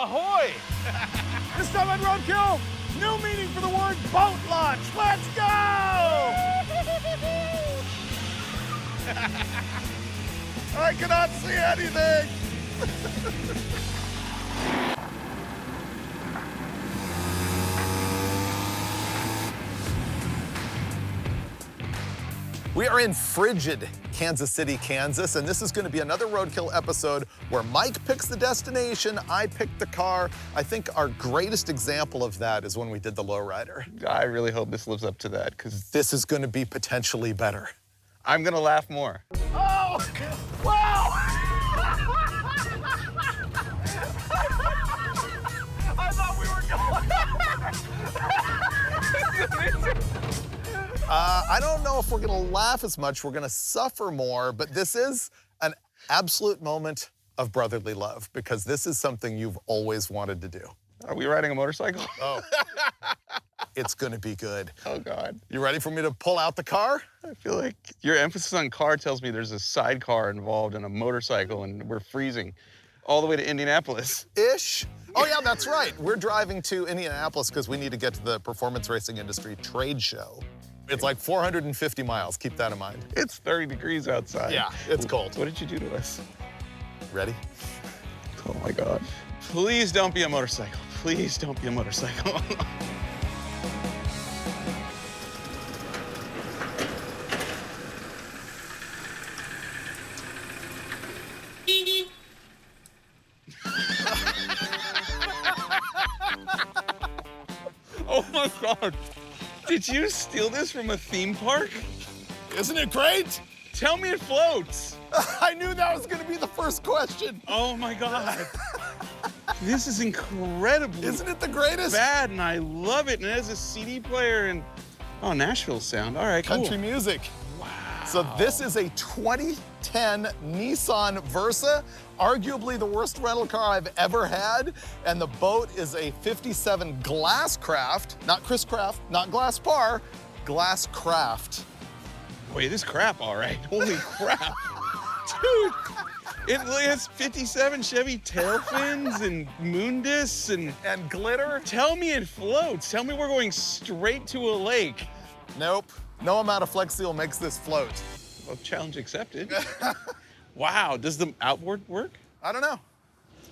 ahoy! This time on Roadkill, new meaning for the word boat launch. Let's go! I cannot see anything. We are in frigid Kansas City, Kansas, and this is going to be another Roadkill episode where Mike picks the destination, I pick the car. I think our greatest example of that is when we did the lowrider. I really hope this lives up to that, because This is going to be potentially better. I'm going to laugh more. Oh, wow! I thought we were going. I don't know if we're going to laugh as much. We're going to suffer more, but this is an absolute moment of brotherly love because this is something you've always wanted to do. Are we riding a motorcycle? Oh. It's going to be good. Oh, God. You ready for me to pull out the car? I feel like your emphasis on car tells me there's a sidecar involved in a motorcycle and we're freezing all the way to Indianapolis. Ish. Oh, yeah, that's right. We're driving to Indianapolis because we need to get to the performance racing industry trade show. It's like 450 miles. Keep that in mind. It's 30 degrees outside. Yeah, it's cold. What did you do to us? Ready? Oh, my God. Please don't be a motorcycle. Please don't be a motorcycle. Oh, my God. Did you steal this from a theme park? Isn't it great? Tell me it floats. I knew that was going to be the first question. Oh, my God. This is incredibly Isn't it the greatest? bad, and I love it. And it has a CD player and, oh, Nashville sound. All right, Country cool. music. Wow. So this is a 2010 Nissan Versa, arguably the worst rental car I've ever had. And the boat is a 57 Glasscraft, not Chris Craft, not Glass Par, Glasscraft. Wait, it is crap, all right. Holy crap. Dude, it has 57 Chevy tail fins and moon discs And glitter? tell me it floats. Tell me we're going straight to a lake. Nope. No amount of Flex Seal makes this float. Well, challenge accepted. Wow, does the outboard work? I don't know.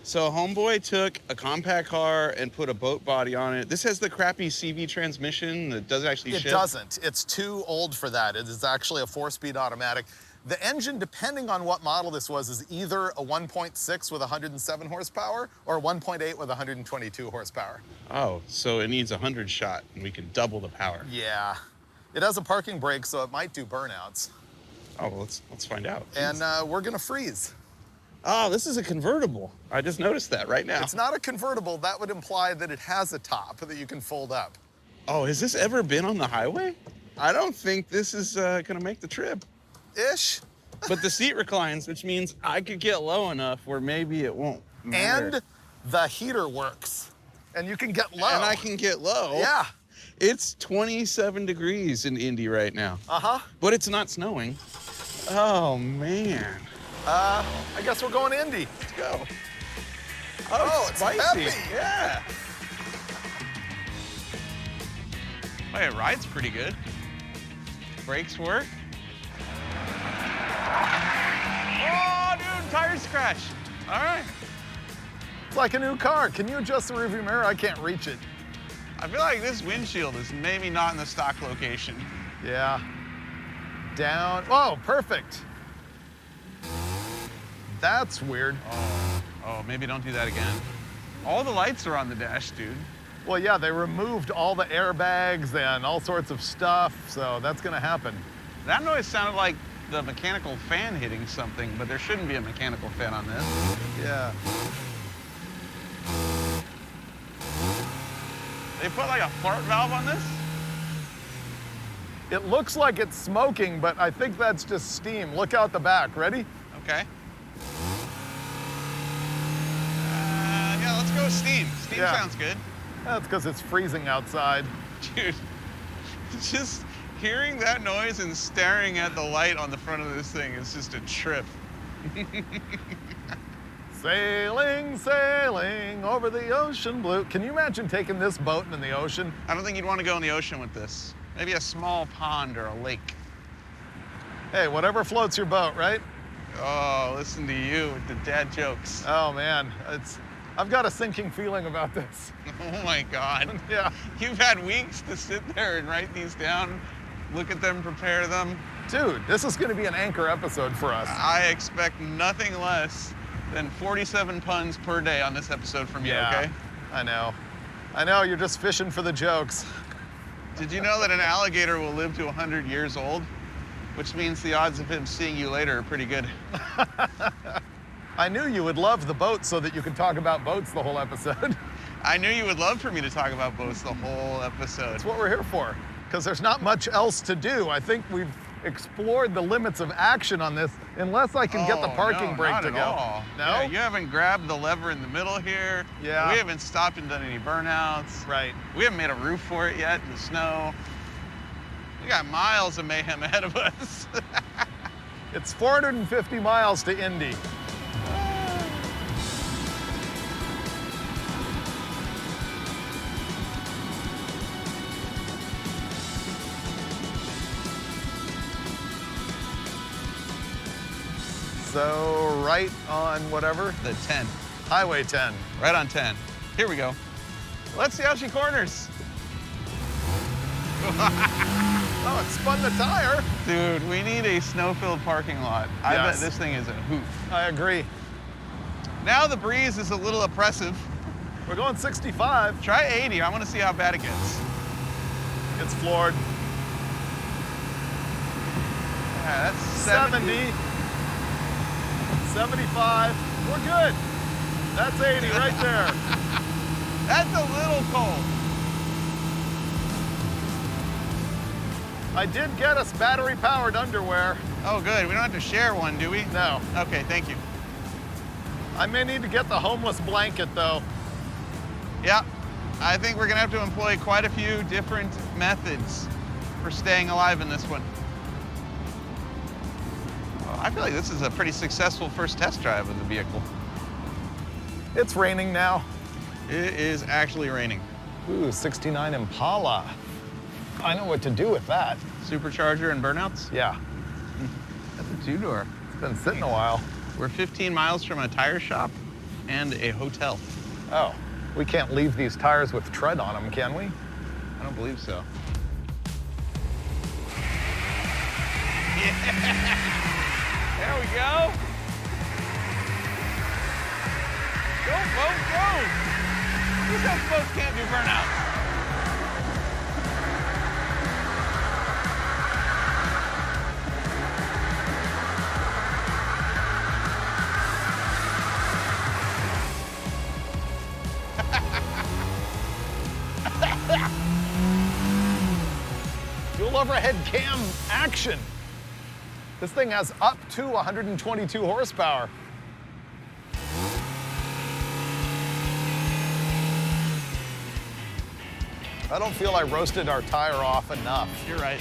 So homeboy took a compact car and put a boat body on it. This has the crappy CV transmission that doesn't actually It shift. doesn't. It's too old for that. It is actually a 4-speed automatic. The engine, depending on what model this was, is either a 1.6 with 107 horsepower or a 1.8 with 122 horsepower. Oh, so it needs 100 shot and we can double the power. Yeah. It has a parking brake, so it might do burnouts. Oh, well, let's find out. And we're gonna freeze. Oh, this is a convertible. I just noticed that right now. It's not a convertible. That would imply that it has a top that you can fold up. Oh, has this ever been on the highway? I don't think this is gonna make the trip. Ish. But the seat reclines, which means I could get low enough where maybe it won't matter. And the heater works. And you can get low. And I can get low. Yeah. It's 27 degrees in Indy right now. Uh-huh. But it's not snowing. Oh, man. I guess we're going Indy. Let's go. Oh, it's spicy. peppy. Yeah. Oh, it rides pretty good. Brakes work. Oh, dude, tires crash. All right. It's like a new car. Can you adjust the rearview mirror? I can't reach it. I feel like this windshield is maybe not in the stock location. Yeah. Down. Oh, perfect. That's weird. Oh, maybe don't do that again. All the lights are on the dash, dude. Well, yeah, they removed all the airbags and all sorts of stuff, so that's gonna happen. That noise sounded like the mechanical fan hitting something, but there shouldn't be a mechanical fan on this. Yeah. They put like a fart valve on this? It looks like it's smoking, but I think that's just steam. Look out the back. Ready? Okay. Yeah, let's go with steam. Steam Yeah. sounds good. That's because it's freezing outside. Dude, just hearing that noise and staring at the light on the front of this thing is just a trip. Sailing, sailing over the ocean blue. Can you imagine taking this boat in the ocean? I don't think you'd want to go in the ocean with this. Maybe a small pond or a lake. Hey, whatever floats your boat, right? Oh, listen to you with the dad jokes. Oh man, I've got a sinking feeling about this. Oh my God. Yeah. You've had weeks to sit there and write these down, look at them, prepare them. Dude, this is gonna be an anchor episode for us. I expect nothing less than 47 puns per day on this episode from you, okay? I know. I know, you're just fishing for the jokes. Did you know that an alligator will live to 100 years old? Which means the odds of him seeing you later are pretty good. I knew you would love the boat so that you could talk about boats the whole episode. I knew you would love for me to talk about boats the whole episode. That's what we're here for, because there's not much else to do. I think we've explored the limits of action on this, unless I can get the parking brake not to at go. All. No? Yeah, you haven't grabbed the lever in the middle here. Yeah. We haven't stopped and done any burnouts. Right. We haven't made a roof for it yet in the snow. We got miles of mayhem ahead of us. It's 450 miles to Indy. So right on whatever? The 10. Highway 10. Right on 10. Here we go. Let's see how she corners. Oh, it spun the tire. Dude, we need a snow-filled parking lot. I bet Yes. this thing is a hoot. I agree. Now the breeze is a little oppressive. We're going 65. Try 80. I want to see how bad it gets. It's floored. Yeah, that's 70. 75. We're good. That's 80 right there. That's a little cold. I did get us battery-powered underwear. Oh, good. We don't have to share one, do we? No. Okay, thank you. I may need to get the homeless blanket, though. Yeah, I think we're gonna have to employ quite a few different methods for staying alive in this one. Well, I feel like this is a pretty successful first test drive of the vehicle. It's raining now. It is actually raining. Ooh, 69 Impala. I know what to do with that. Supercharger and burnouts? Yeah, That's a two-door. it's been sitting a while. We're 15 miles from a tire shop and a hotel. Oh, we can't leave these tires with tread on them, can we? I don't believe so. There we go. Go, boat, go. Who says boats can't do burnouts? Dual overhead cam action. This thing has up to 122 horsepower. I don't feel I roasted our tire off enough. You're right.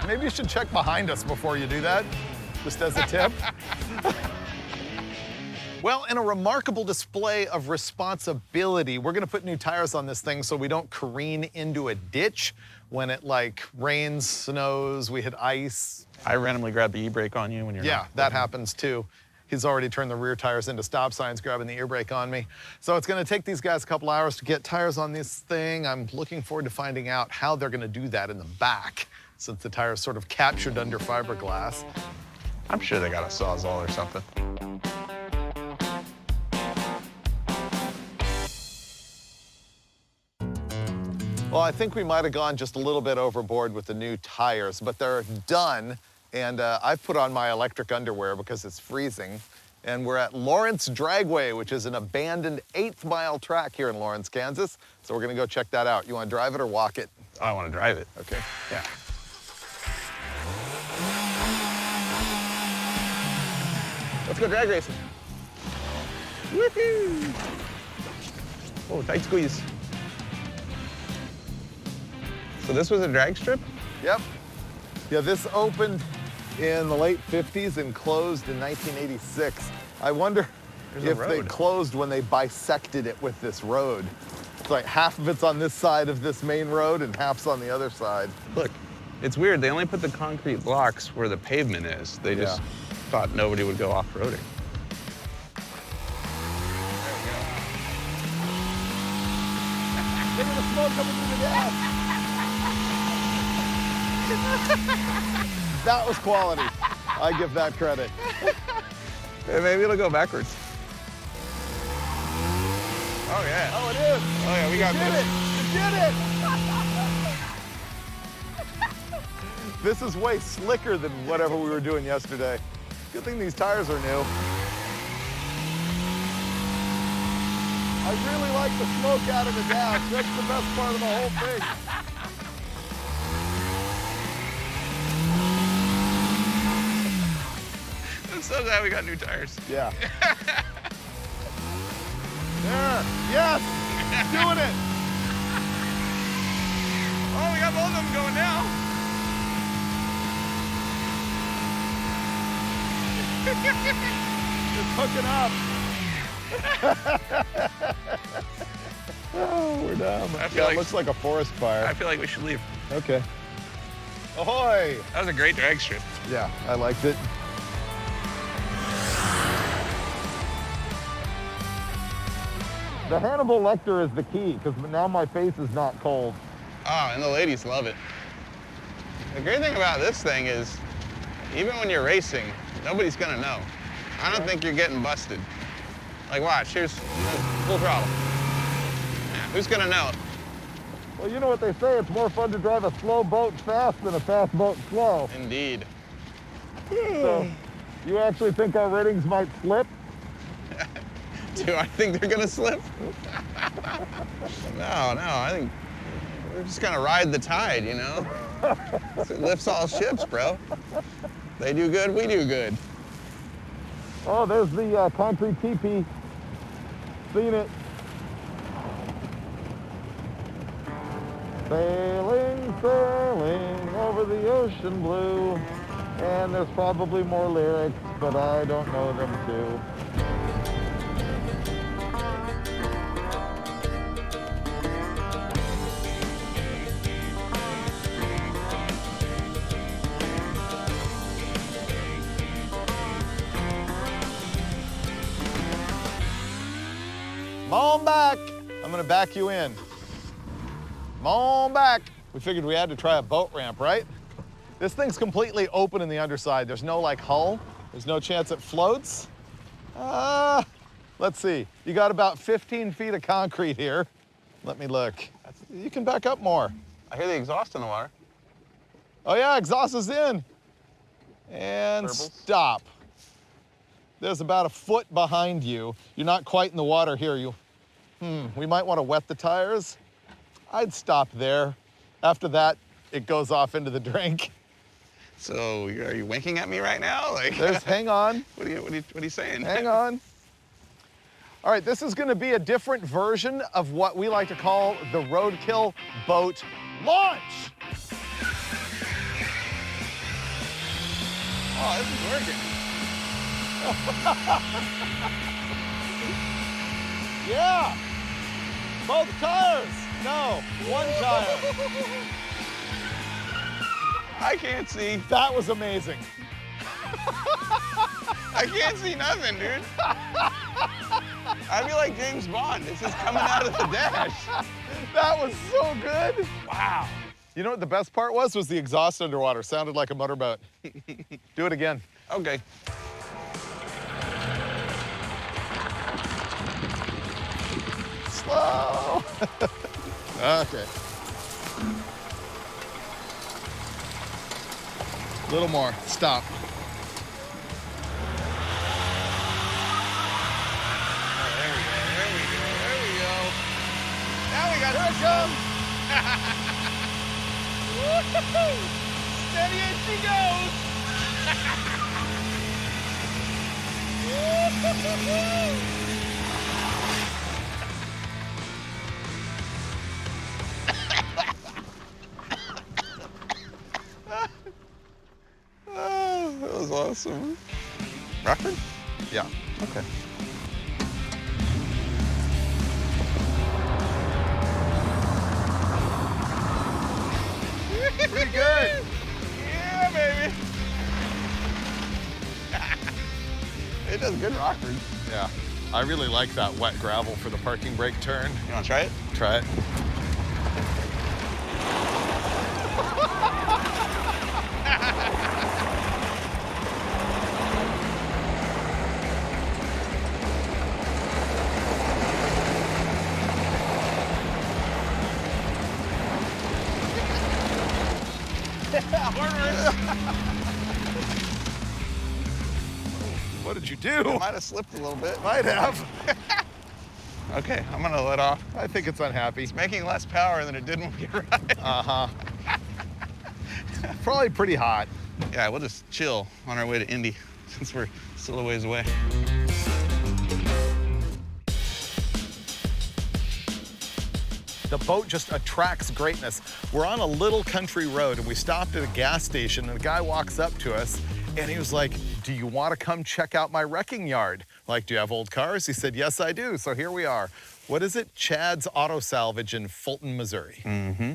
Maybe you should check behind us before you do that, just as a tip. Well, in a remarkable display of responsibility, we're gonna put new tires on this thing so we don't careen into a ditch when it like rains, snows, we hit ice. I randomly grabbed the e-brake on you when you're Yeah, not that happens too. He's already turned the rear tires into stop signs, grabbing the ear brake on me. So it's gonna take these guys a couple hours to get tires on this thing. I'm looking forward to finding out how they're gonna do that in the back, since the tire's sort of captured under fiberglass. I'm sure they got a Sawzall or something. Well, I think we might have gone just a little bit overboard with the new tires, but they're done. And I've put on my electric underwear because it's freezing. And we're at Lawrence Dragway, which is an abandoned 8th-mile track here in Lawrence, Kansas. So we're gonna go check that out. You wanna drive it or walk it? I want to drive it. Okay. Yeah. Let's go drag racing. Woohoo! Oh, tight squeeze. So this was a drag strip? Yep. Yeah, this opened in the late 50s and closed in 1986. I wonder if they closed when they bisected it with this road. It's like half of it's on this side of this main road and half's on the other side. Look, it's weird. They only put the concrete blocks where the pavement is. They just thought nobody would go off-roading. Look at the smoke coming through the gas. That was quality. I give that credit. Hey, maybe it'll go backwards. Oh, yeah. Oh, it is. Oh, yeah, we got this. You did it! This is way slicker than whatever we were doing yesterday. Good thing these tires are new. I really like the smoke out of the dash. That's the best part of the whole thing. I'm so glad we got new tires. Yeah. There. Yes! Doing it! Oh, we got both of them going now. It's hooking up. Oh, we're down. It looks like a forest fire. I feel like we should leave. Okay. Ahoy! That was a great drag strip. Yeah, I liked it. The Hannibal Lecter is the key, because now my face is not cold. Oh, and the ladies love it. The great thing about this thing is, even when you're racing, nobody's gonna know. I don't think you're getting busted. Like, watch, here's full throttle. Yeah, who's gonna know? Well, you know what they say, it's more fun to drive a slow boat fast than a fast boat slow. Indeed. So, you actually think our ratings might slip? Do I think they're gonna slip? No, I think we're just gonna ride the tide, you know? It lifts all ships, bro. They do good, we do good. Oh, there's the concrete teepee. Seen it. Sailing, sailing over the ocean blue. And there's probably more lyrics, but I don't know them too. Come on back. I'm gonna back you in. Come on back. We figured we had to try a boat ramp, right? This thing's completely open in the underside. There's no like hull. There's no chance it floats. Let's see. You got about 15 feet of concrete here. Let me look. You can back up more. I hear the exhaust in the water. Oh yeah, exhaust is in. And Purples. stop. There's about a foot behind you. You're not quite in the water here. We might want to wet the tires. I'd stop there. After that, it goes off into the drink. So, are you winking at me right now? Like, Hang on. What are you saying? Hang on. All right, this is going to be a different version of what we like to call the Roadkill boat launch. Oh, this is working. Yeah. Both tires. No, one tire. I can't see. That was amazing. I can't see nothing, dude. I feel like James Bond. It's just coming out of the dash. That was so good. Wow. You know what the best part was the exhaust underwater. Sounded like a motorboat. Do it again. Okay. Slow. Okay. A little more. Stop. There we go. Now we got Here it comes. Woo-hoo-hoo. Steady as she goes. Woo-hoo-hoo-hoo. awesome. Rockford? Yeah. Okay. Pretty good. Yeah, baby. It does good Rockford. Yeah. I really like that wet gravel for the parking brake turn. You want to try it? Try it. What did you do? It might have slipped a little bit. Might have. Okay, I'm gonna let off. I think it's unhappy. It's making less power than it did when we arrived. Uh-huh. Probably pretty hot. Yeah, we'll just chill on our way to Indy since we're still a ways away. The boat just attracts greatness. We're on a little country road and we stopped at a gas station and a guy walks up to us and he was like, do you want to come check out my wrecking yard? Like, do you have old cars? He said, yes, I do. So here we are. What is it? Chad's Auto Salvage in Fulton, Missouri. Mm-hmm.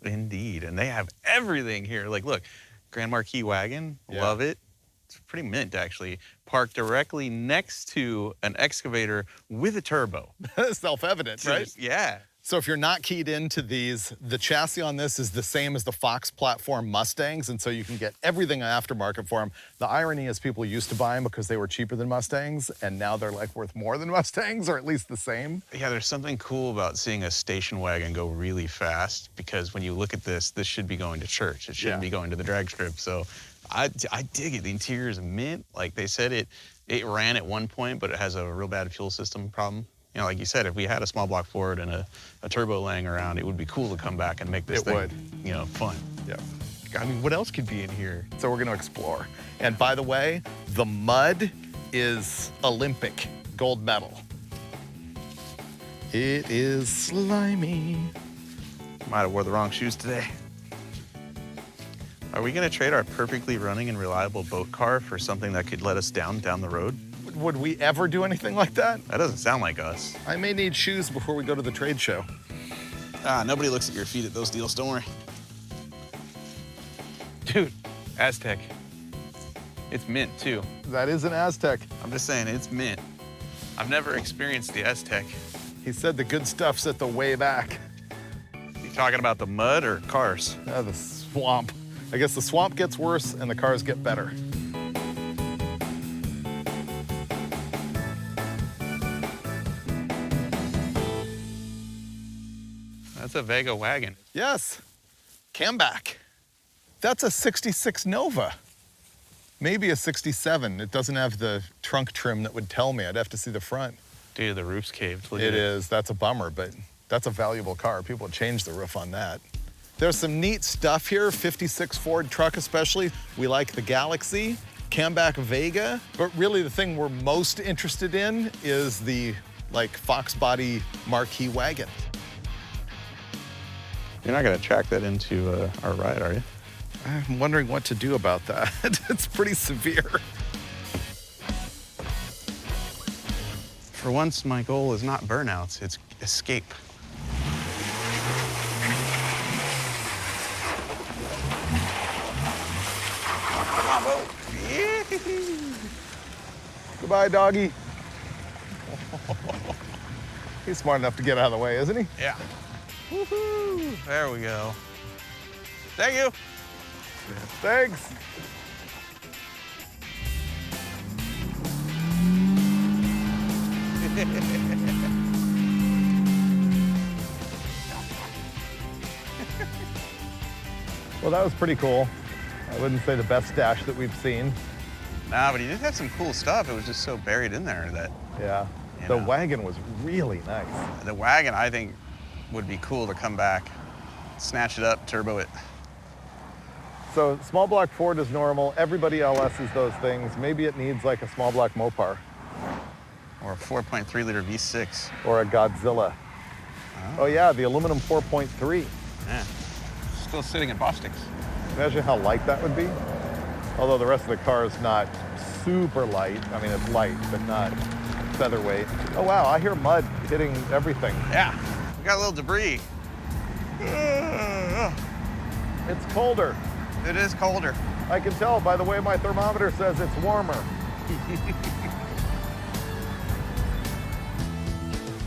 Indeed, and they have everything here. Like, look, Grand Marquis wagon, love it. It's pretty mint, actually. Parked directly next to an excavator with a turbo. Self-evident, right? Yeah. So if you're not keyed into these, the chassis on this is the same as the Fox platform Mustangs, and so you can get everything aftermarket for them. The irony is people used to buy them because they were cheaper than Mustangs, and now they're like worth more than Mustangs, or at least the same. Yeah, there's something cool about seeing a station wagon go really fast, because when you look at this, this should be going to church. It shouldn't be going to the drag strip. So I dig it. The interior is mint. Like they said, it ran at one point, but it has a real bad fuel system problem. You know, like you said, if we had a small block Ford and a turbo laying around, it would be cool to come back and make this thing, you know, fun. Yeah. I mean, what else could be in here? So we're gonna explore. And by the way, the mud is Olympic gold medal. It is slimy. Might have wore the wrong shoes today. Are we gonna trade our perfectly running and reliable boat car for something that could let us down the road? Would we ever do anything like that? That doesn't sound like us. I may need shoes before we go to the trade show. Nobody looks at your feet at those deals, don't worry. Dude, Aztec. It's mint, too. That is an Aztec. I'm just saying, it's mint. I've never experienced the Aztec. He said the good stuff's at the way back. You talking about the mud or cars? The swamp. I guess the swamp gets worse and the cars get better. That's a Vega wagon. Yes, Camback. That's a 66 Nova. Maybe a 67. It doesn't have the trunk trim that would tell me. I'd have to see the front. Dude, the roof's caved. Look It at is. That's a bummer, but that's a valuable car. People would change the roof on that. There's some neat stuff here, 56 Ford truck especially. We like the Galaxy, Camback Vega, but really the thing we're most interested in is the Fox body marquee wagon. You're not gonna track that into our ride, are you? I'm wondering what to do about that. It's pretty severe. For once, my goal is not burnouts, it's escape. Come on, boat. Goodbye, doggy. He's smart enough to get out of the way, isn't he? Yeah. Woohoo! There we go. Thank you. Thanks. Well, that was pretty cool. I wouldn't say the best stash that we've seen. Nah, but he did have some cool stuff. It was just so buried in there that... Yeah. You The know. wagon was really nice. The wagon, I think, would be cool to come back, snatch it up, turbo it. So small block Ford is normal. Everybody LS is those things. Maybe it needs like a small block Mopar Or a 4.3 liter V6. or a Godzilla. Oh yeah, the aluminum 4.3. Yeah. Still sitting at Bostic's. Imagine how light that would be. Although the rest of the car is not super light. I mean, it's light, but not featherweight. Oh wow, I hear mud hitting everything. Yeah, we got a little debris. It's colder. It is colder. I can tell by the way my thermometer says it's warmer.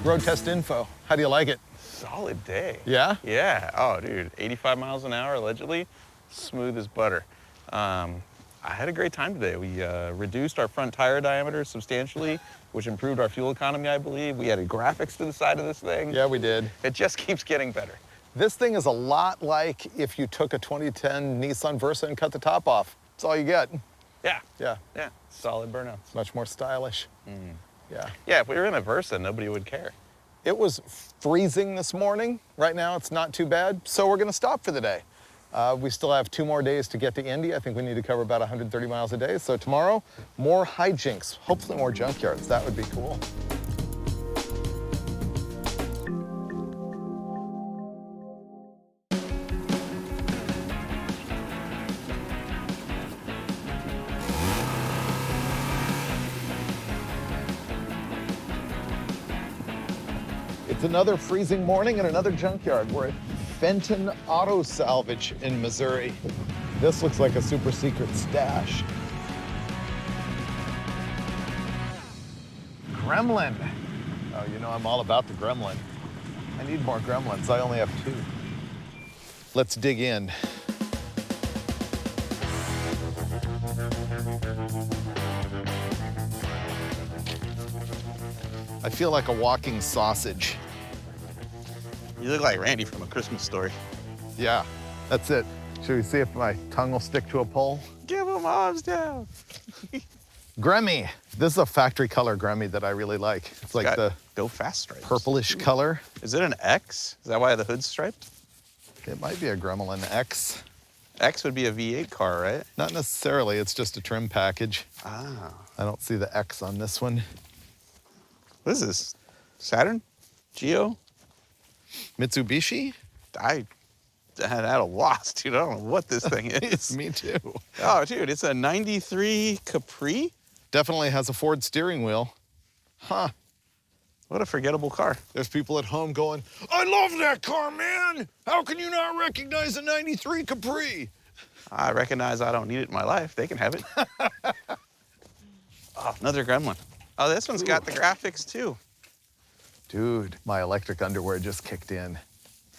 Road test info. How do you like it? Solid day. Yeah? Yeah. Oh, dude, 85 miles an hour allegedly, smooth as butter. I had a great time today. We reduced our front tire diameter substantially, which improved our fuel economy, I believe. We added graphics to the side of this thing. Yeah, we did. It just keeps getting better. This thing is a lot like if you took a 2010 Nissan Versa and cut the top off. That's all you get. Yeah. Yeah. Yeah. Solid burnouts. Much more stylish. Yeah. Yeah, if we were in a Versa, nobody would care. It was freezing this morning. Right now, it's not too bad. So we're gonna stop for the day. We still have 2 more days to get to Indy. I think we need to cover about 130 miles a day. So tomorrow, more hijinks, hopefully more junkyards. That would be cool. It's another freezing morning in another junkyard. We're at Fenton Auto Salvage in Missouri. This looks like a super secret stash. Gremlin. Oh, you know I'm all about the gremlin. I need more gremlins. I only have 2. Let's dig in. I feel like a walking sausage. You look like Randy from A Christmas Story. Yeah, that's it. Should we see if my tongue will stick to a pole? Give them arms down. Gremmy. This is a factory color Gremmy that I really like. It's like the Go Fast stripes. purplish color. Is it an X? Is that why the hood's striped? It might be a Gremlin X. X would be a V8 car, right? Not necessarily, it's just a trim package. Ah. I don't see the X on this one. What is this? Saturn? Geo? Mitsubishi? I had a loss, dude. I don't know what this thing is. Me too. Oh, dude, it's a 93 Capri? Definitely has a Ford steering wheel. Huh. What a forgettable car. There's people at home going, I love that car, man! How can you not recognize a 93 Capri? I recognize I don't need it in my life. They can have it. Oh, another gremlin. Oh, this one's got the graphics too. Dude, my electric underwear just kicked in.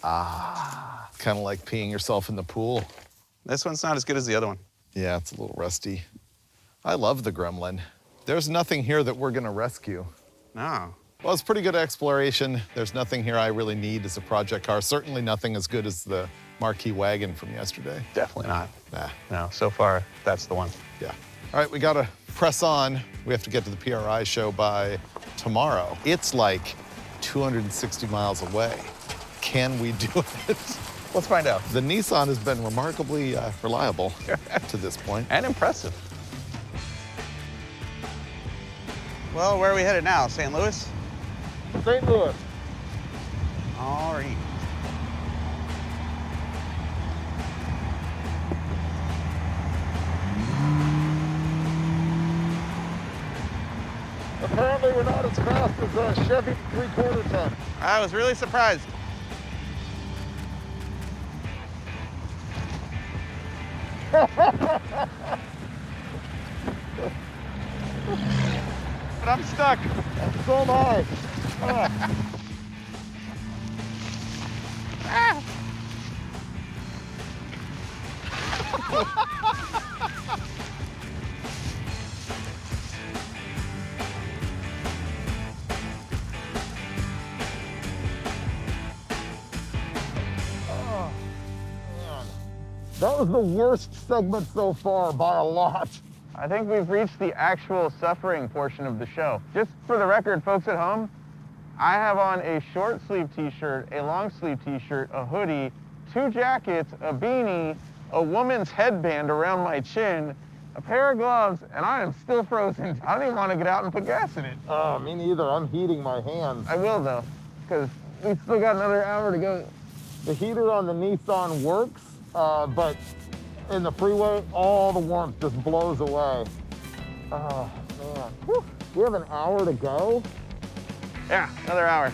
Ah, kind of like peeing yourself in the pool. This one's not as good as the other one. Yeah, it's a little rusty. I love the gremlin. There's nothing here that we're gonna rescue. No. Well, it's pretty good exploration. There's nothing here I really need as a project car. Certainly nothing as good as the marquee wagon from yesterday. Definitely not. Nah, No, so far, that's the one. yeah. All right, we gotta press on. We have to get to the PRI show by tomorrow. It's like 260 miles away. Can we do it? Let's find out. The Nissan has been remarkably reliable to this point. And impressive. Well, where are we headed now? St. Louis? St. Louis. All right. Apparently we're not as fast as a Chevy 3/4 ton. I was really surprised. But I'm stuck. So am I. Ah. That was the worst segment so far by a lot. I think we've reached the actual suffering portion of the show. Just for the record, folks at home, I have on a short sleeve t-shirt, a long sleeve t-shirt, a hoodie, 2 jackets, a beanie, a woman's headband around my chin, a pair of gloves, and I am still frozen. I don't even want to get out and put gas in it. Oh, me neither. I'm heating my hands. I will though, because we've still got another hour to go. The heater on the Nissan works, but in the freeway, all the warmth just blows away. Oh, man. Whew. We have an hour to go? Yeah, another hour.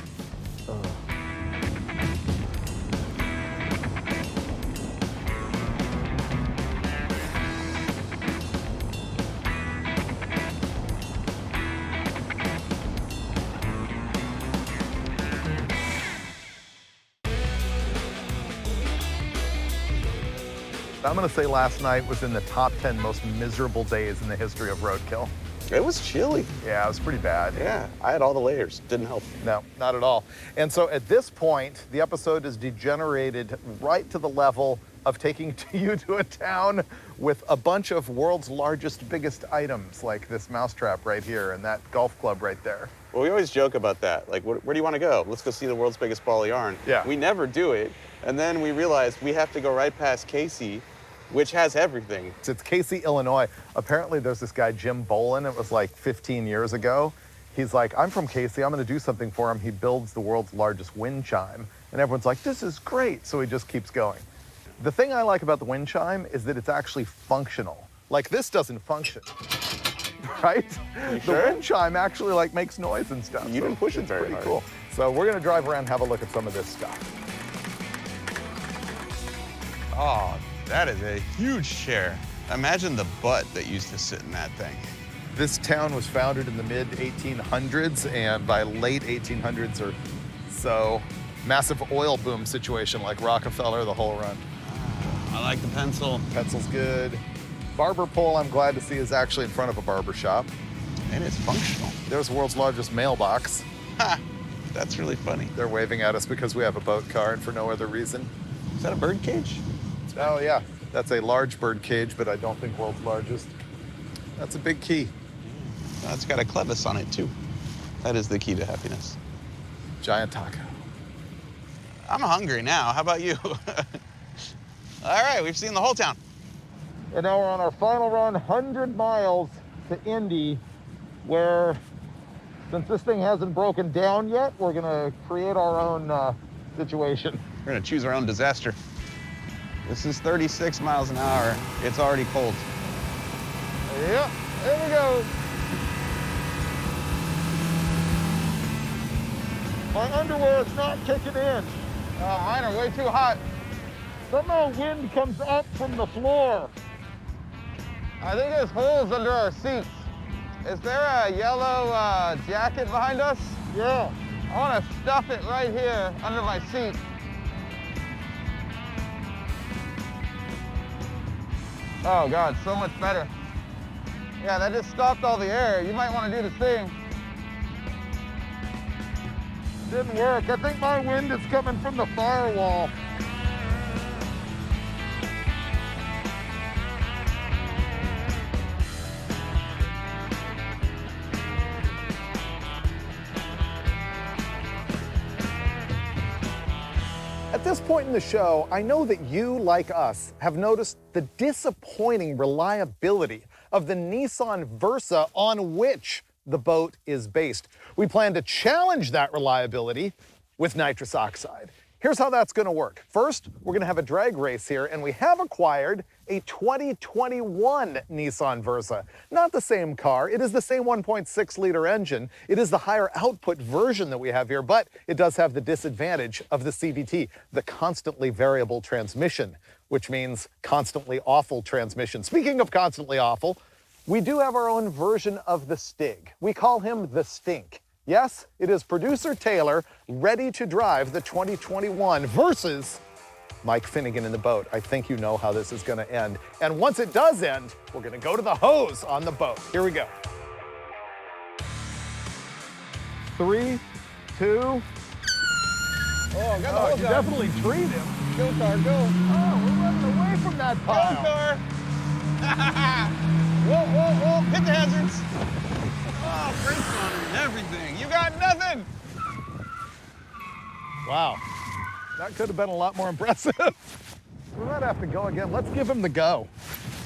I'm gonna say last night was in the top 10 most miserable days in the history of Roadkill. It was chilly. Yeah, it was pretty bad. Yeah, I had all the layers. Didn't help. No, not at all. And so at this point, the episode is degenerated right to the level of taking you to a town with a bunch of world's largest, biggest items, like this mousetrap right here and that golf club right there. Well, we always joke about that. Like, where do you want to go? Let's go see the world's biggest ball of yarn. Yeah. We never do it. And then we realized we have to go right past Casey, which has everything. It's Casey, Illinois. Apparently there's this guy, Jim Bolin. It was like 15 years ago. He's like, I'm from Casey. I'm going to do something for him. He builds the world's largest wind chime. And everyone's like, this is great. So he just keeps going. The thing I like about the wind chime is that it's actually functional. Like this doesn't function, right? You sure? The wind chime actually like makes noise and stuff. You didn't push it very pretty hard. Cool. So we're going to drive around and have a look at some of this stuff. Oh, that is a huge chair. Imagine the butt that used to sit in that thing. This town was founded in the mid-1800s, and by late 1800s or so, massive oil boom situation like Rockefeller, the whole run. I like the pencil. Pencil's good. Barber pole, I'm glad to see, is actually in front of a barber shop. And it's functional. There's the world's largest mailbox. Ha! That's really funny. They're waving at us because we have a boat car and for no other reason. Is that a bird cage? Oh yeah, that's a large bird cage, but I don't think world's largest. That's a big key. Oh, it's got a clevis on it too. That is the key to happiness. Giant taco. I'm hungry now. How about you? All right, we've seen the whole town. And now we're on our final run, 100 miles to Indy, where, since this thing hasn't broken down yet, we're gonna create our own situation. We're gonna choose our own disaster. This is 36 miles an hour. It's already cold. Yep, there we go. My underwear is not kicking in. Mine are way too hot. Somehow wind comes up from the floor. I think there's holes under our seats. Is there a yellow jacket behind us? Yeah. I want to stuff it right here under my seat. Oh God, so much better. Yeah, that just stopped all the air. You might want to do the same. Didn't work. I think my wind is coming from the firewall. At this point in the show, I know that you, like us, have noticed the disappointing reliability of the Nissan Versa on which the boat is based. We plan to challenge that reliability with nitrous oxide. Here's how that's gonna work. First, we're gonna have a drag race here, and we have acquired a 2021 Nissan Versa. Not the same car, it is the same 1.6-liter engine. It is the higher output version that we have here, but it does have the disadvantage of the CVT, the constantly variable transmission, which means constantly awful transmission. Speaking of constantly awful, we do have our own version of the Stig. We call him the Stink. Yes, it is producer Taylor ready to drive the 2021 versus Mike Finnegan in the boat. I think you know how this is gonna end. And once it does end, we're gonna go to the hose on the boat. Here we go. 3, 2. Oh, got the Oh, whole you car. definitely treed him. Go car, go. Oh, we're running away from that Go pile. car. Whoa, whoa, whoa, hit the hazards. Oh, brakes on it and everything. You got nothing. Wow, that could have been a lot more impressive. We might have to go again. Let's give him the go.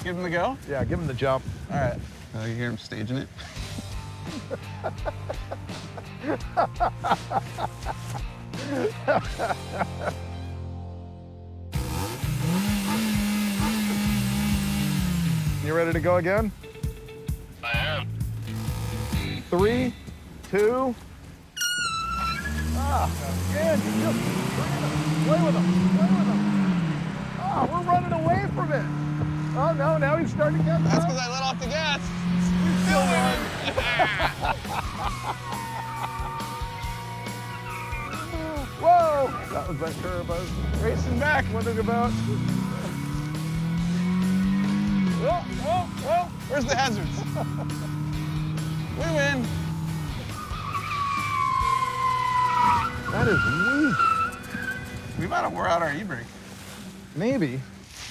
Give him the go? Yeah, give him the jump. All right. Oh, you hear him staging it? You ready to go again? I am. 3, 2. And you just play with him. Play with him. Oh, we're running away from it. Oh no, now he's starting to catch That's up. because I let off the gas. Still Whoa! That was Ventura Buzz racing back, wondering about. Whoa, whoa, whoa. Where's the hazards? We win. That is weak. We might have wore out our e-brake. Maybe.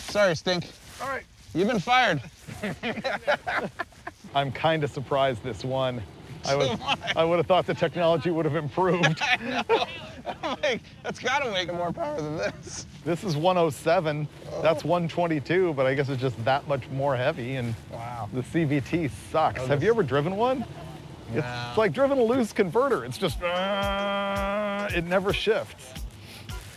Sorry, Stink. All right. You've been fired. I'm kind of surprised this won. So am I. I would have thought the technology would have improved. I know. I'm like, that's got to make more power than this. This is 107. That's 122, but I guess it's just that much more heavy, and Wow. the CVT sucks. Oh, Have you ever driven one? No. It's like driving a loose converter. It's just, it never shifts.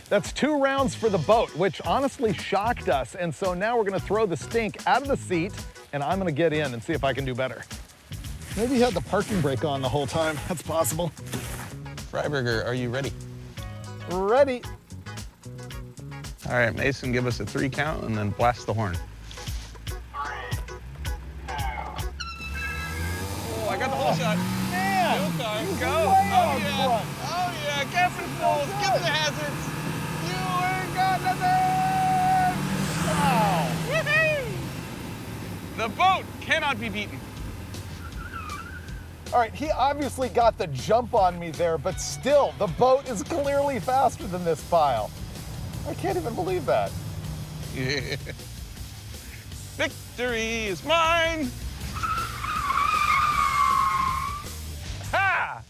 That's 2 rounds for the boat, which honestly shocked us. And so now we're gonna throw the Stink out of the seat, and I'm gonna get in and see if I can do better. Maybe he had the parking brake on the whole time. That's possible. Freiburger, are you ready? Ready. All right, Mason, give us a 3 count and then blast the horn. 3, 2. Oh, I got the whole shot. Man, Go, car, he's go. way Oh, out yeah. front. Oh, yeah. Captain Fools, get to the hazards. You ain't got nothing. Wow. The boat cannot be beaten. All right, he obviously got the jump on me there, but still, the boat is clearly faster than this pile. I can't even believe that. Yeah. Victory is mine. Ha!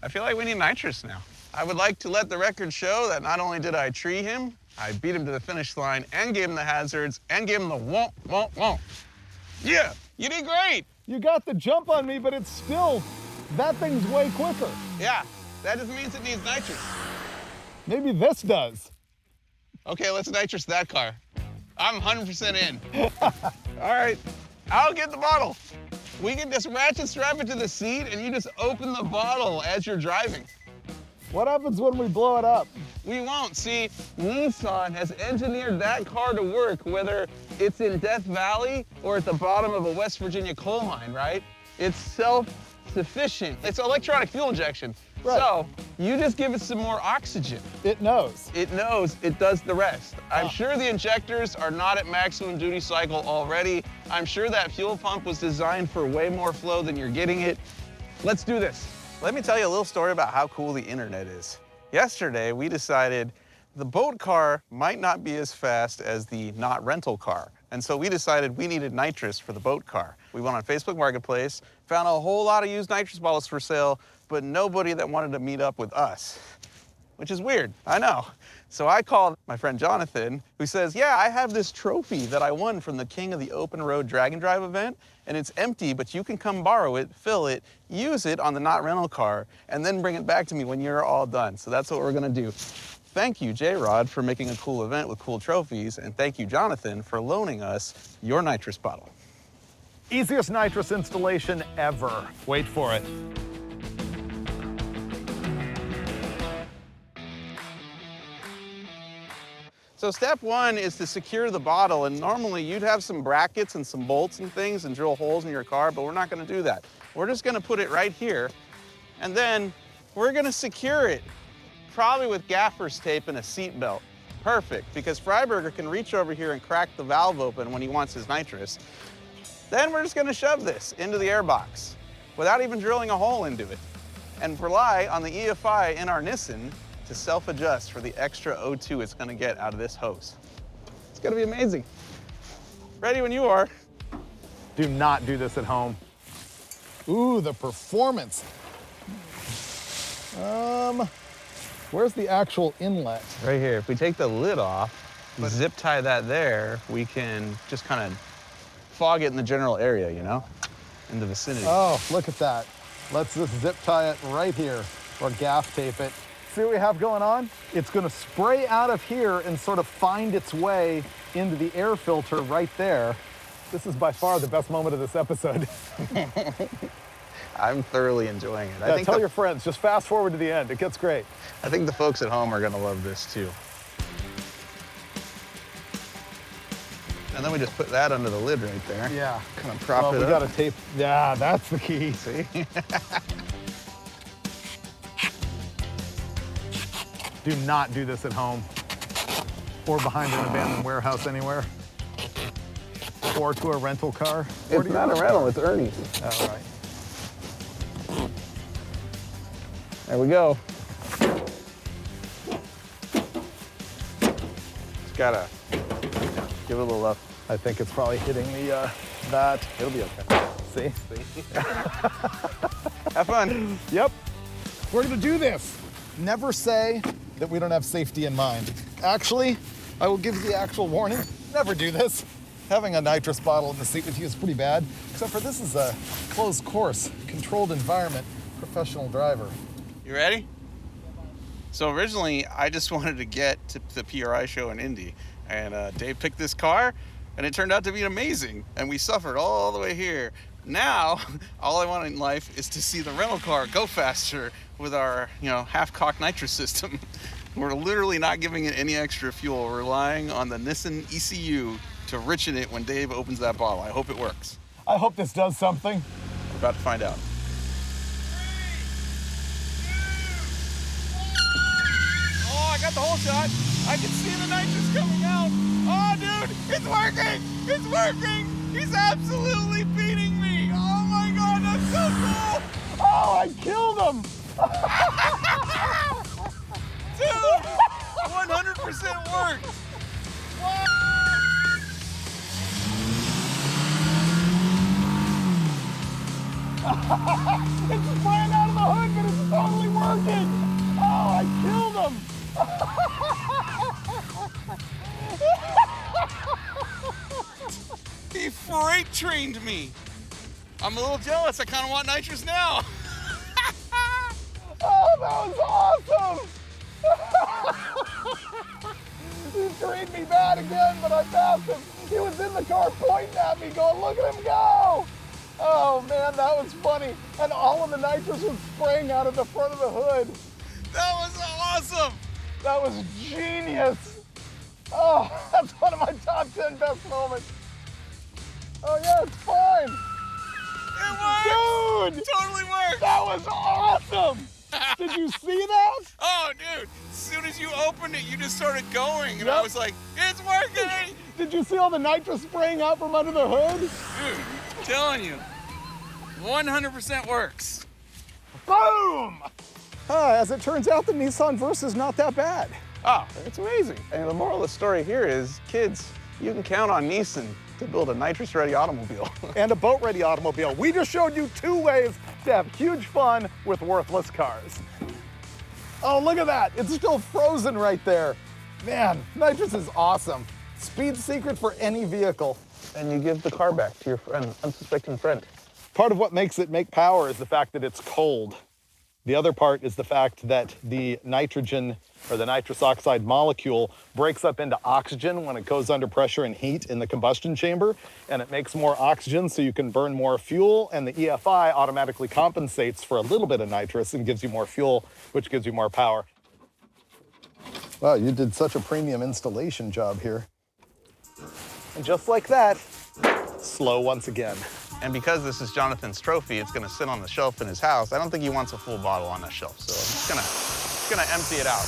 I feel like we need nitrous now. I would like to let the record show that not only did I tree him, I beat him to the finish line and gave him the hazards and gave him the womp, womp, womp. Yeah, you did great. You got the jump on me, but it's still, that thing's way quicker. Yeah, that just means it needs nitrous. Maybe this does. Okay, let's nitrous that car. I'm 100% in. All right, I'll get the bottle. We can just ratchet strap it to the seat and you just open the bottle as you're driving. What happens when we blow it up? We won't. See, Nissan has engineered that car to work whether it's in Death Valley or at the bottom of a West Virginia coal mine, right? It's self-sufficient. It's electronic fuel injection. Right. So you just give it some more oxygen. It knows. It knows, it does the rest. I'm sure the injectors are not at maximum duty cycle already. I'm sure that fuel pump was designed for way more flow than you're getting it. Let's do this. Let me tell you a little story about how cool the internet is. Yesterday, we decided the boat car might not be as fast as the not rental car. And so we decided we needed nitrous for the boat car. We went on Facebook Marketplace, found a whole lot of used nitrous bottles for sale, but nobody that wanted to meet up with us, which is weird, I know. So I called my friend Jonathan, who says, yeah, I have this trophy that I won from the King of the Open Road Drag and Drive event, and it's empty, but you can come borrow it, fill it, use it on the not rental car, and then bring it back to me when you're all done. So that's what we're gonna do. Thank you, J-Rod, for making a cool event with cool trophies, and thank you, Jonathan, for loaning us your nitrous bottle. Easiest nitrous installation ever. Wait for it. So step one is to secure the bottle, and normally you'd have some brackets and some bolts and things and drill holes in your car, but we're not gonna do that. We're just gonna put it right here, and then we're gonna secure it, probably with gaffer's tape and a seat belt. Perfect, because Freiburger can reach over here and crack the valve open when he wants his nitrous. Then we're just gonna shove this into the air box without even drilling a hole into it, and rely on the EFI in our Nissan to self-adjust for the extra O2 it's gonna get out of this hose. It's gonna be amazing. Ready when you are. Do not do this at home. Ooh, the performance. Where's the actual inlet? Right here. If we take the lid off, zip tie that there, we can just kind of fog it in the general area, you know, in the vicinity. Oh, look at that. Let's just zip tie it right here or gaff tape it. See what we have going on? It's gonna spray out of here and sort of find its way into the air filter right there. This is by far the best moment of this episode. I'm thoroughly enjoying it. Yeah, tell your friends, just fast forward to the end. It gets great. I think the folks at home are gonna love this too. And then we just put that under the lid right there. Yeah. Kind of prop it we up. gotta tape. Yeah, that's the key. See? Do not do this at home or behind an abandoned warehouse anywhere or to a rental car. It's not a rental, it's Ernie's. All right. There we go. Just gotta give it a little love. I think it's probably hitting the that. It'll be okay. See? Have fun. Yep. We're gonna do this. Never say that we don't have safety in mind. Actually, I will give you the actual warning. Never do this. Having a nitrous bottle in the seat with you is pretty bad, except for this is a closed course, controlled environment, professional driver. You ready? So originally, I just wanted to get to the PRI show in Indy, and Dave picked this car, and it turned out to be amazing, and we suffered all the way here. Now, all I want in life is to see the rental car go faster with our, half-cocked nitrous system. We're literally not giving it any extra fuel. We're relying on the Nissan ECU to richen it when Dave opens that bottle. I hope it works. I hope this does something. We're about to find out. Oh, I got the whole shot. I can see the nitrous coming out. Oh, dude, it's working. It's working. He's absolutely beating me. Oh my God, that's so cool. Oh, I killed him. Dude, 100% worked. It's spraying out of the hood, but it's totally working. Oh, I killed him. He freight trained me. I'm a little jealous. I kind of want nitrous now. Oh, that was awesome. He trained me bad again, but I passed him. He was in the car pointing at me going, look at him go. Oh man, that was funny. And all of the nitrous was spraying out of the front of the hood. That was awesome. That was genius. Oh, that's one of my top 10 best moments. Oh yeah, it's fine. It worked. Dude, Totally worked. that was awesome. Did you see that? Oh, dude, as soon as you opened it, you just started going. And I Yep. was like, it's working. Did you see all the nitrous spraying out from under the hood? Dude, I'm telling you, 100% works. Boom! As it turns out, the Nissan Versa is not that bad. Oh, it's amazing. And the moral of the story here is, kids, you can count on Nissan to build a nitrous-ready automobile. And a boat-ready automobile. We just showed you 2 ways to have huge fun with worthless cars. Oh, look at that. It's still frozen right there. Man, nitrous is awesome. Speed secret for any vehicle. And you give the car back to your friend, unsuspecting friend. Part of what makes it make power is the fact that it's cold. The other part is the fact that the nitrogen or the nitrous oxide molecule breaks up into oxygen when it goes under pressure and heat in the combustion chamber, and it makes more oxygen so you can burn more fuel, and the EFI automatically compensates for a little bit of nitrous and gives you more fuel, which gives you more power. Wow, you did such a premium installation job here. And just like that, slow once again. And because this is Jonathan's trophy, it's gonna sit on the shelf in his house. I don't think he wants a full bottle on that shelf, so I'm just gonna empty it out.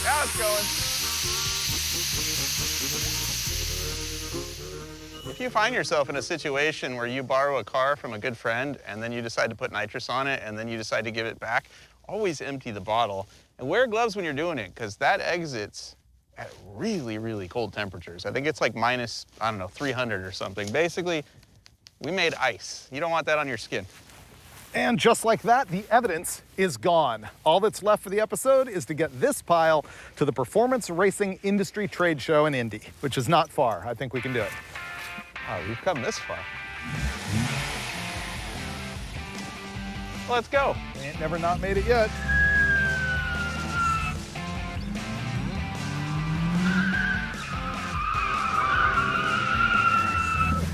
Now it's going. If you find yourself in a situation where you borrow a car from a good friend and then you decide to put nitrous on it and then you decide to give it back, always empty the bottle. And wear gloves when you're doing it, because that exits at really, really cold temperatures. I think it's like minus, 300 or something. Basically, we made ice. You don't want that on your skin. And just like that, the evidence is gone. All that's left for the episode is to get this pile to the Performance Racing Industry Trade Show in Indy, which is not far. I think we can do it. Oh, we've come this far. Let's go. We ain't never not made it yet.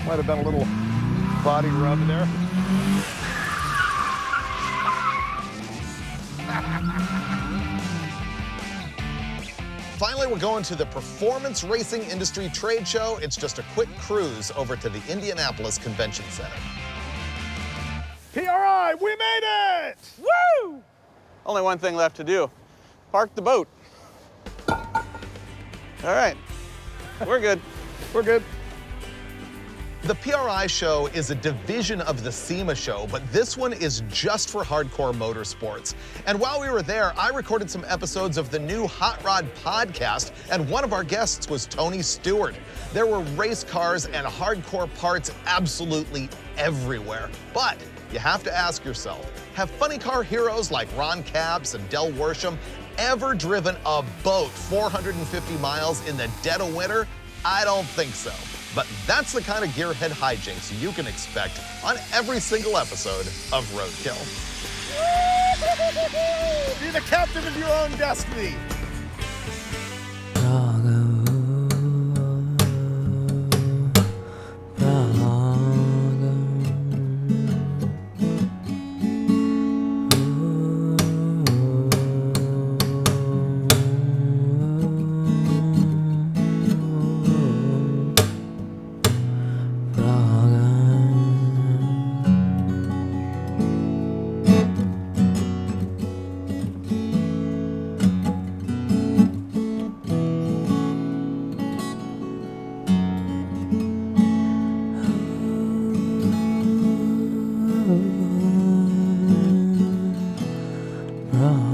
Might have been a little body rub there. Finally, we're going to the Performance Racing Industry Trade Show. It's just a quick cruise over to the Indianapolis Convention Center. PRI, we made it! Woo! Only one thing left to do. Park the boat. All right, we're good. We're good. The PRI show is a division of the SEMA show, but this one is just for hardcore motorsports. And while we were there, I recorded some episodes of the new Hot Rod podcast, and one of our guests was Tony Stewart. There were race cars and hardcore parts absolutely everywhere. But you have to ask yourself, have funny car heroes like Ron Capps and Del Worsham ever driven a boat 450 miles in the dead of winter? I don't think so. But that's the kind of gearhead hijinks you can expect on every single episode of Roadkill. Be the captain of your own destiny. Wrong.